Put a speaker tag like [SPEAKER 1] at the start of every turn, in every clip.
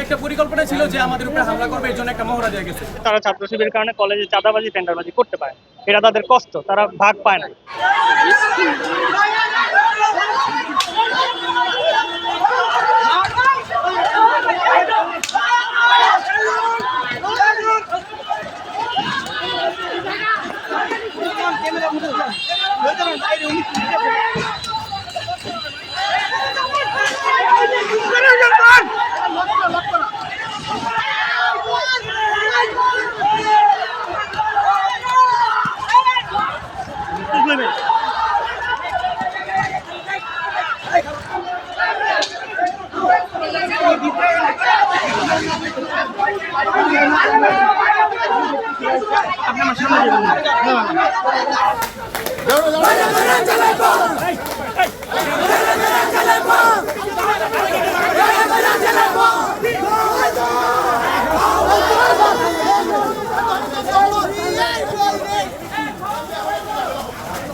[SPEAKER 1] একটা পরিকল্পনা ছিল যে আমাদের উপরে হামলা করবে, এর জন্য একটা মহড়া দেওয়া গেছে।
[SPEAKER 2] তারা ছাত্র শিবিরের কারণে কলেজে চাঁদাবাজি টেন্ডারবাজি করতে পারে, এটা তাদের কষ্ট, তারা ভাগ পায় না।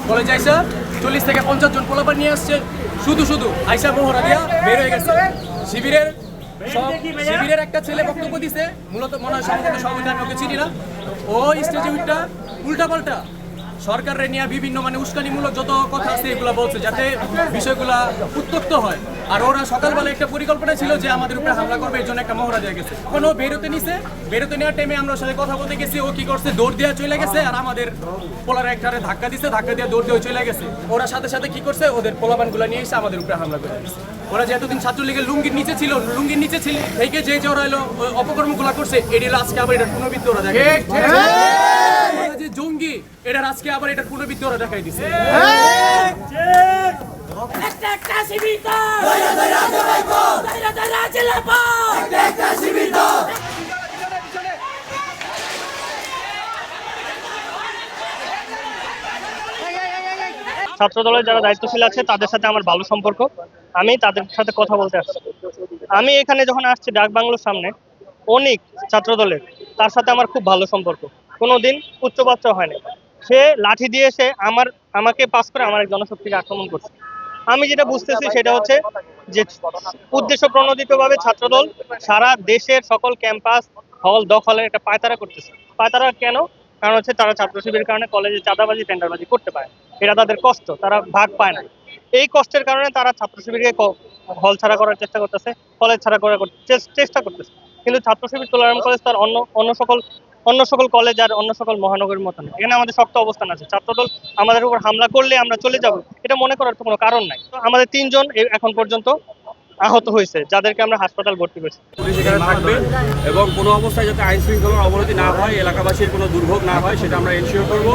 [SPEAKER 1] কলেজ আইসা 40 থেকে 50 জন পোলাপান নিয়ে আসছে, শুধু আইসা মোহরা দিয়া বের হয়ে গেছে। শিবিরের একটা ছেলে বক্তব্য দিছে, মূলত মনে হয় সংগঠন সভাপতি, আমি ওকে চিনি না। ওই স্টেজে উঠটা উল্টাপাল্টা সরকারের নিয়ে বিভিন্ন উস্কানিমূলক যত কথা আছে এগুলা বলছে, যাতে বিষয়গুলা উত্তপ্ত হয়। আর ওরা সকালবেলা একটা পরিকল্পনা ছিল যে আমাদের উপরে হামলা করবে, এর জন্য একটা মহড়া দেওয়া গেছে। এখন ও বেরোতে নেওয়ার টাইমে আমরা সাথে কথা বলতে গেছি, ও কি করছে, দৌড় দেওয়া চলে গেছে, আর আমাদের পোলার একটারে ধাক্কা দিয়ে দৌড় দিয়ে চলে গেছে। ওরা সাথে কি করছে, ওদের পোলাপানগুলো নিয়ে এসে আমাদের উপরে হামলা করে দিচ্ছে। ওরা যে এতদিন ছাত্রলীগের লুঙ্গির নিচে ছিল থেকে যে ওরা এলো অপকর্মগুলো করছে, এটির আজকে আবার এটার পুনর্বৃত্তি ওরা দেখে যে জঙ্গি, এটার আজকে আবার এটার পুনর্বৃত্তি ওরা দেখাই দিচ্ছে।
[SPEAKER 2] ছাত্র দলের যারা দায়িত্বশীল আছে তাদের সাথে আমার ভালো সম্পর্ক, আমি তাদের সাথে কথা বলতে আসছি। আমি এখানে যখন আসছি ডাক বাংলোর সামনে, অনেক ছাত্র দলের তার সাথে আমার খুব ভালো সম্পর্ক, কোনোদিন উচ্চবাচ্য হয়নি। সে লাঠি দিয়ে এসে আমাকে পাস করে আমার এক জনশক্তিকে আক্রমণ করছে। আমি যেটা বুঝতেছি সেটা হচ্ছে যে উদ্দেশ্য প্রণোদিতভাবে ছাত্রদল সারা দেশের সকল ক্যাম্পাস হল দখলের একটা পায়তারা করতেছে। পায়তারা কেন? কারণ হচ্ছে তারা ছাত্র শিবিরের কারণে কলেজে চাঁদাবাজি টেন্ডারবাজি করতে পারে, এটা তাদের কষ্ট, তারা ভাগ পায় না। এই কষ্টের কারণে তারা ছাত্র শিবিরকে হল ছাড়া করার চেষ্টা করতেছে, কলেজ ছাড়া করার চেষ্টা করতেছে। কিন্তু ছাত্র শিবির তোলারাম কলেজ তার অন্য সকল কলেজ আর অন্য সকল মহানগরের মতো না। এখানে আমাদের শক্ত অবস্থান আছে। ছাত্রদল আমাদের উপর হামলা করলে আমরা চলে যাব, এটা মনে করার তো কোনো কারণ নাই। আমাদের 3 জন এখন পর্যন্ত আহত হয়েছে, যাদেরকে আমরা হাসপাতাল ভর্তি করছি।
[SPEAKER 3] পুলিশ এখানে থাকবে এবং কোনো অবস্থায় যাতে আইন শৃঙ্খলার অবনতি না হয়, এলাকাবাসীর কোনো দুর্ভোগ না হয়, সেটা আমরা এনশিওর করব।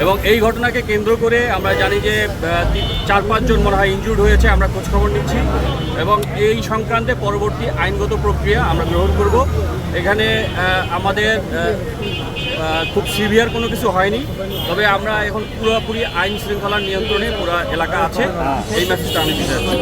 [SPEAKER 3] এবং এই ঘটনাকে কেন্দ্র করে আমরা জানি যে 4-5 জন মনে হয় ইনজুর্ড হয়েছে, আমরা খোঁজখবর নিচ্ছি এবং এই সংক্রান্তে পরবর্তী আইনগত প্রক্রিয়া আমরা গ্রহণ করব। এখানে আমাদের খুব সিভিয়ার কোনো কিছু হয়নি, তবে আমরা এখন পুরোপুরি আইন শৃঙ্খলার নিয়ন্ত্রণে পুরো এলাকা আছে, এই মেসেজটা আমি দিতে চাচ্ছি।